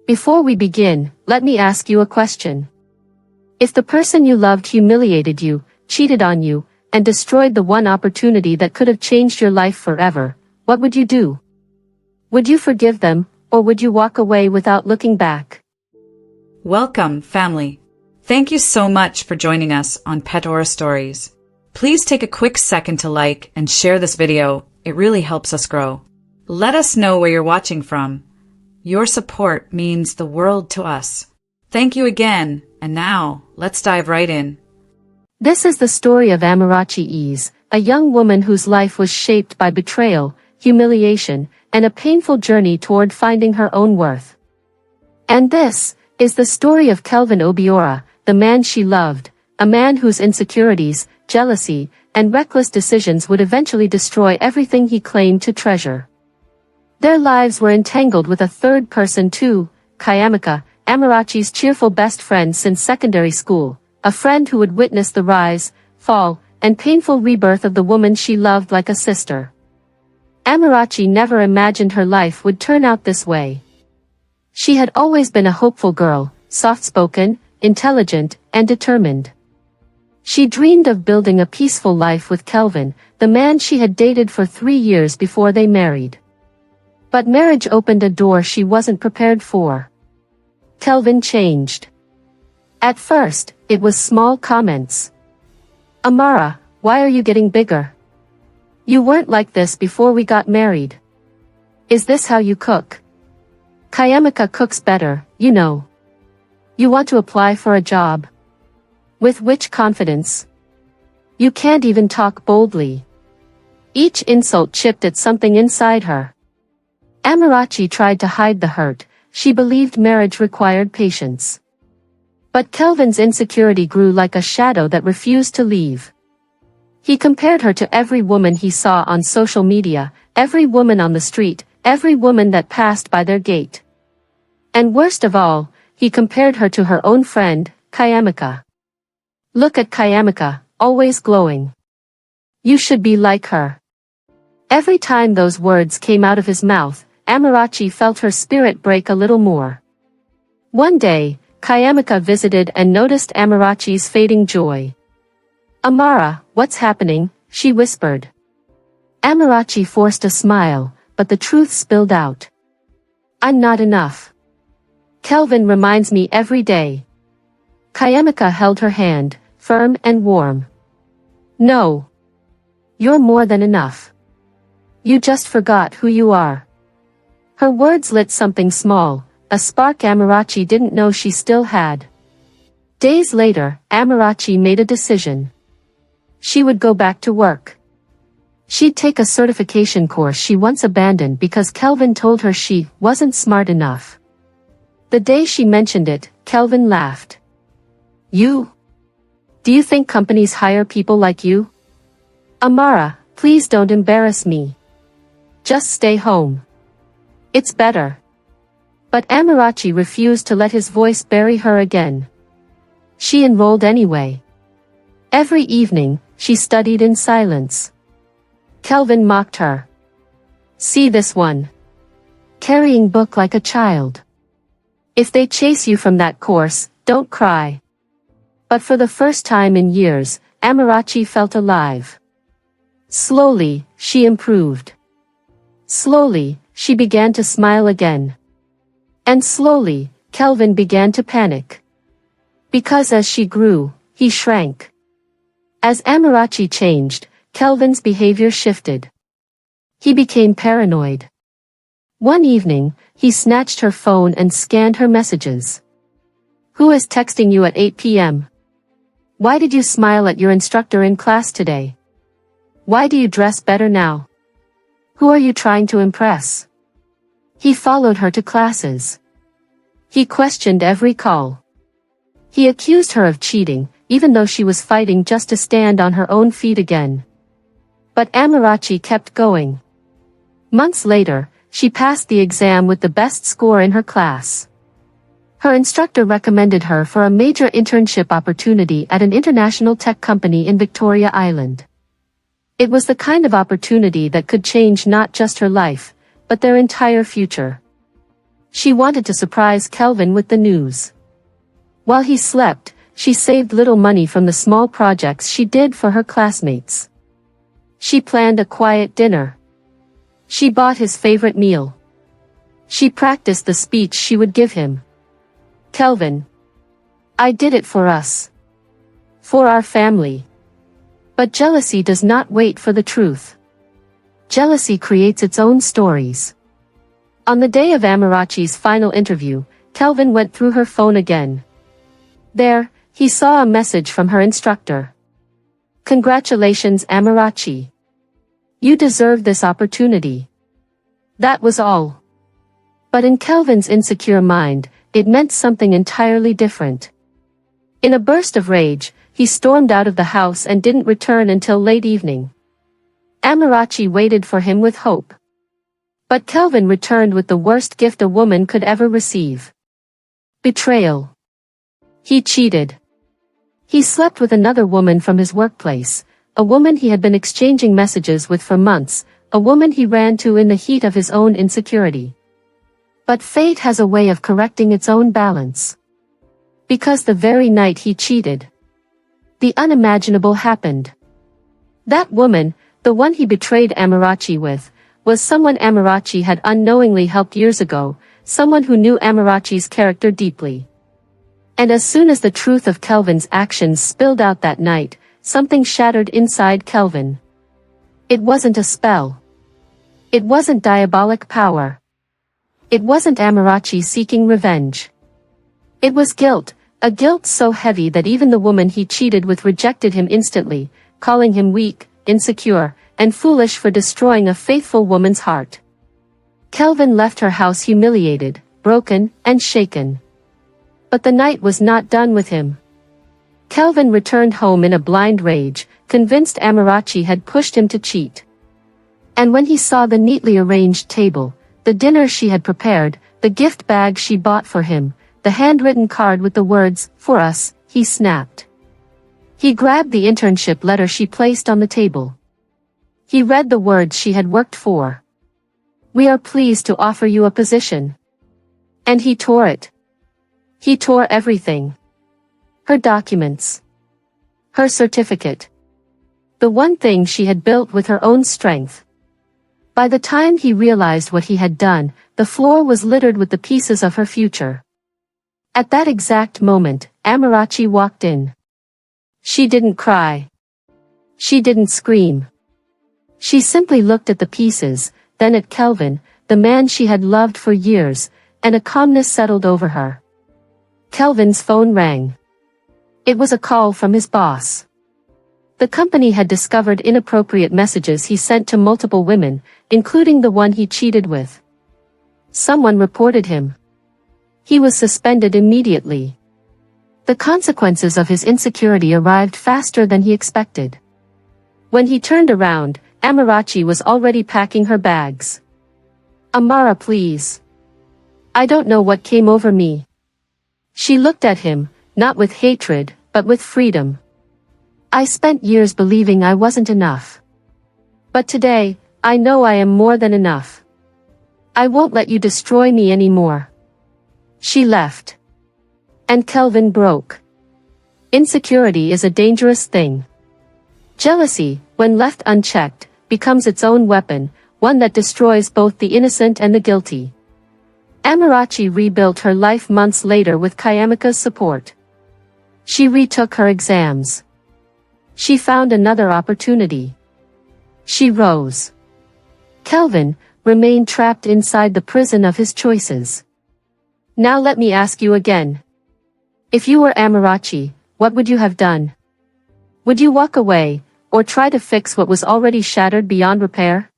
Before we begin, let me ask you a question. If the person you loved humiliated you, cheated on you, and destroyed the one opportunity that could have changed your life forever, what would you do? Would you forgive them, or would you walk away without looking back? Welcome, family. Thank you so much for joining us on Pet Horror Stories. Please take a quick second to like and share this video. It really helps us grow. Let us know where you're watching from. Your support means the world to us. Thank you again, and now, let's dive right in. This is the story of Amarachi, a young woman whose life was shaped by betrayal, humiliation, and a painful journey toward finding her own worth. And this is the story of Kelvin Obiora, the man she loved, a man whose insecurities, jealousy, and reckless decisions would eventually destroy everything he claimed to treasure. Their lives were entangled with a third person too, Kayamika, Amarachi's cheerful best friend since secondary school, a friend who would witness the rise, fall, and painful rebirth of the woman she loved like a sister. Amarachi never imagined her life would turn out this way. She had always been a hopeful girl, soft-spoken, intelligent, and determined. She dreamed of building a peaceful life with Kelvin, the man she had dated for 3 years before they married. But marriage opened a door she wasn't prepared for. Kelvin changed. At first, it was small comments. "Amara, why are you getting bigger? You weren't like this before we got married. Is this how you cook? Kayamika cooks better, you know. You want to apply for a job? With which confidence? You can't even talk boldly." Each insult chipped at something inside her. Amarachi tried to hide the hurt. She believed marriage required patience. But Kelvin's insecurity grew like a shadow that refused to leave. He compared her to every woman he saw on social media, every woman on the street, every woman that passed by their gate. And worst of all, he compared her to her own friend, Kayamika. "Look at Kayamika, always glowing. You should be like her." Every time those words came out of his mouth, Amarachi felt her spirit break a little more. One day, Kayamika visited and noticed Amarachi's fading joy. "Amara, what's happening?" she whispered. Amarachi forced a smile, but the truth spilled out. "I'm not enough. Kelvin reminds me every day." Kayamika held her hand, firm and warm. "No. You're more than enough. You just forgot who you are." Her words lit something small, a spark Amarachi didn't know she still had. Days later, Amarachi made a decision. She would go back to work. She'd take a certification course she once abandoned because Kelvin told her she wasn't smart enough. The day she mentioned it, Kelvin laughed. "You? Do you think companies hire people like you? Amara, please don't embarrass me. Just stay home. It's better." But Amarachi refused to let his voice bury her again. She enrolled anyway. Every evening, she studied in silence. Kelvin mocked her. "See this one? Carrying book like a child. If they chase you from that course, don't cry." But for the first time in years, Amarachi felt alive. Slowly, she improved. Slowly, she began to smile again. And slowly, Kelvin began to panic. Because as she grew, he shrank. As Amarachi changed, Kelvin's behavior shifted. He became paranoid. One evening, he snatched her phone and scanned her messages. "Who is texting you at 8 p.m.? Why did you smile at your instructor in class today? Why do you dress better now? Who are you trying to impress?" He followed her to classes. He questioned every call. He accused her of cheating, even though she was fighting just to stand on her own feet again. But Amarachi kept going. Months later, she passed the exam with the best score in her class. Her instructor recommended her for a major internship opportunity at an international tech company in Victoria Island. It was the kind of opportunity that could change not just her life, but their entire future. She wanted to surprise Kelvin with the news. While he slept, she saved little money from the small projects she did for her classmates. She planned a quiet dinner. She bought his favorite meal. She practiced the speech she would give him. Kelvin, I did it for us. For our family. But jealousy does not wait for the truth. Jealousy creates its own stories. On the day of Amarachi's final interview, Kelvin went through her phone again. There, he saw a message from her instructor. Congratulations, Amarachi. You deserve this opportunity. That was all. But in Kelvin's insecure mind, it meant something entirely different. In a burst of rage, he stormed out of the house and didn't return until late evening. Amarachi waited for him with hope. But Kelvin returned with the worst gift a woman could ever receive. Betrayal. He cheated. He slept with another woman from his workplace, a woman he had been exchanging messages with for months, a woman he ran to in the heat of his own insecurity. But fate has a way of correcting its own balance. Because the very night he cheated, the unimaginable happened. That woman, the one he betrayed Amarachi with, was someone Amarachi had unknowingly helped years ago, someone who knew Amarachi's character deeply. And as soon as the truth of Kelvin's actions spilled out that night, something shattered inside Kelvin. It wasn't a spell. It wasn't diabolic power. It wasn't Amarachi seeking revenge. It was guilt, a guilt so heavy that even the woman he cheated with rejected him instantly, calling him weak, insecure, and foolish for destroying a faithful woman's heart. Kelvin left her house humiliated, broken, and shaken. But the night was not done with him. Kelvin returned home in a blind rage, convinced Amarachi had pushed him to cheat. And when he saw the neatly arranged table, the dinner she had prepared, the gift bag she bought for him, the handwritten card with the words, "For us," he snapped. He grabbed the internship letter she placed on the table. He read the words she had worked for. "We are pleased to offer you a position." And he tore it. He tore everything. Her documents. Her certificate. The one thing she had built with her own strength. By the time he realized what he had done, the floor was littered with the pieces of her future. At that exact moment, Amarachi walked in. She didn't cry. She didn't scream. She simply looked at the pieces, then at Kelvin, the man she had loved for years, and a calmness settled over her. Kelvin's phone rang. It was a call from his boss. The company had discovered inappropriate messages he sent to multiple women, including the one he cheated with. Someone reported him. He was suspended immediately. The consequences of his insecurity arrived faster than he expected. When he turned around, Amarachi was already packing her bags. "Amara, please. I don't know what came over me." She looked at him, not with hatred, but with freedom. "I spent years believing I wasn't enough. But today, I know I am more than enough. I won't let you destroy me anymore." She left. And Kelvin broke. Insecurity is a dangerous thing. Jealousy, when left unchecked, becomes its own weapon, one that destroys both the innocent and the guilty. Amarachi rebuilt her life months later with Kayamika's support. She retook her exams. She found another opportunity. She rose. Kelvin remained trapped inside the prison of his choices. Now let me ask you again. If you were Amarachi, what would you have done? Would you walk away, or try to fix what was already shattered beyond repair?